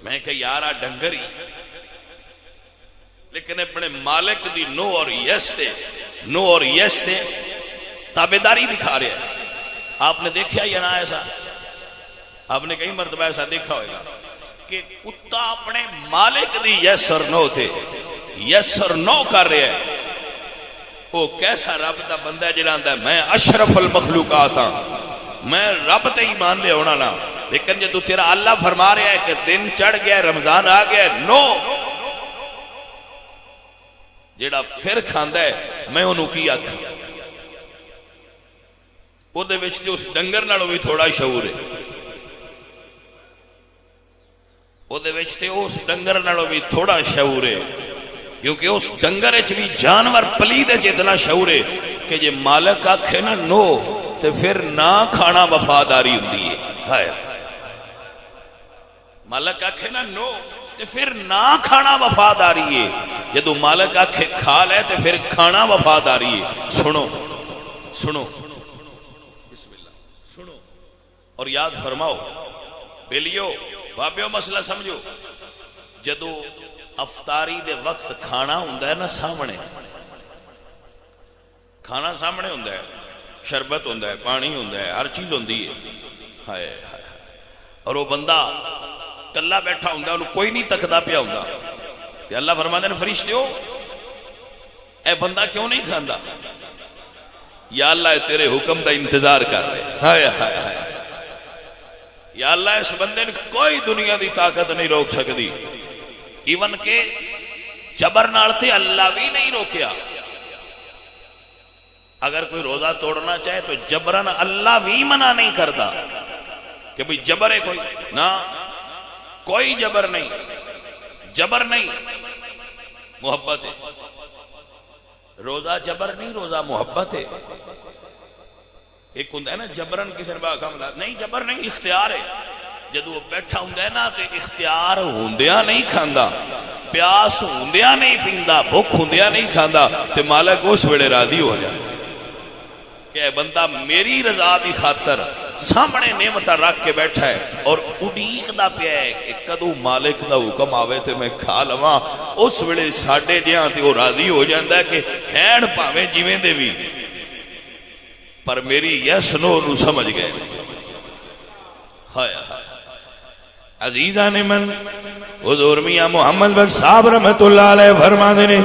میں کہ یار ڈنگر ہی، لیکن اپنے مالک دی نو اور یس نے تابیداری دکھا رہے ہیں۔ آپ نے دیکھا یا نہ ایسا؟ آپ نے کئی مرتبہ ایسا دیکھا ہوگا کہ کتا اپنے مالک دی یس اور نو تھے، یس اور نو کر رہے ہیں۔ وہ کیسا رب دا بندہ ہے جڑا آندا ہے میں اشرف المخلوقات ہاں، میں رب تے ایمان لے ہونا نا، لیکن جدو تیرا اللہ فرما رہا ہے کہ دن چڑھ گیا، رمضان آ گیا، نو جیڑا پھر کھاندا ہے میں انہوں کی آکھاں؟ وہ دے وچ تے اس ڈنگر نالوں بھی تھوڑا شعور ہے، وہ دے وچ تے اس ڈنگر نالوں بھی تھوڑا شعور ہے، کیونکہ اس ڈنگر وچ بھی جانور پلید ہے اتنا شعور ہے کہ جے مالک آکھے نا نو تے پھر نہ کھانا وفاداری ہوندی ہے۔ مالک آکھے نا نو تے پھر نہ کھانا وفاداری ہے، جدو مالک آکھے کھا لے تے پھر کھانا وفاداری ہے۔ سنو سنو بسم اللہ سنو اور یاد فرماؤ بیلیو بابیو، مسئلہ سمجھو، جدو افطاری دے وقت کھانا ہوندا ہے نا سامنے، کھانا سامنے ہوندا ہے، شربت ہوندا ہے، پانی ہوندا ہے، ہر چیز ہوندی ہے، ہائے ہائے، اور وہ بندہ کلا بیٹھا ہوندا ہے، انہوں کوئی نہیں تکدا پیا ہوندا، تے اللہ فرماندے نے فرشتیو اے بندہ کیوں نہیں کھاندا؟ یا اللہ تیرے حکم دا انتظار کر رہے، ہائے ہائے ہائے، یا اللہ اس بندے نے کوئی دنیا دی طاقت نہیں روک سکتی، ایون کہ جبر نال تے اللہ بھی نہیں روکیا۔ اگر کوئی روزہ توڑنا چاہے تو جبرن اللہ بھی منع نہیں کرتا کہ بھئی جبر ہے کوئی نہ، کوئی جبر نہیں، جبر نہیں، محبت ہے۔ روزہ جبر نہیں، روزہ محبت ہے۔ ایک ہوں ہے نا جبرن کسی نے کہا نہیں جبر نہیں، اختیار ہے۔ جدو وہ بیٹھا ہوں ہے نا تو اختیار ہوندیا نہیں کھاندا، پیاس ہوندیا نہیں پیندا، بھوک ہوندیا نہیں کھاندا، تے مالک اس ویلے راضی ہو جائے کہ اے بندہ میری رضا دی خاطر سامنے نعمت رکھ کے بیٹھا ہے اور اڈیق دا پیا ہے کہ کدو مالک دا حکم آوے تے میں کھا لواں۔ اس ویلے ساڈے جہاں تے وہ راضی ہو جاندا ہے کہ ہین پاویں جویں دے وی، پر میری یس نو نو سمجھ گئے۔ ہائے ہائے عزیزان من، حضور میاں محمد بخش صاحب رحمت اللہ علیہ فرما دے نے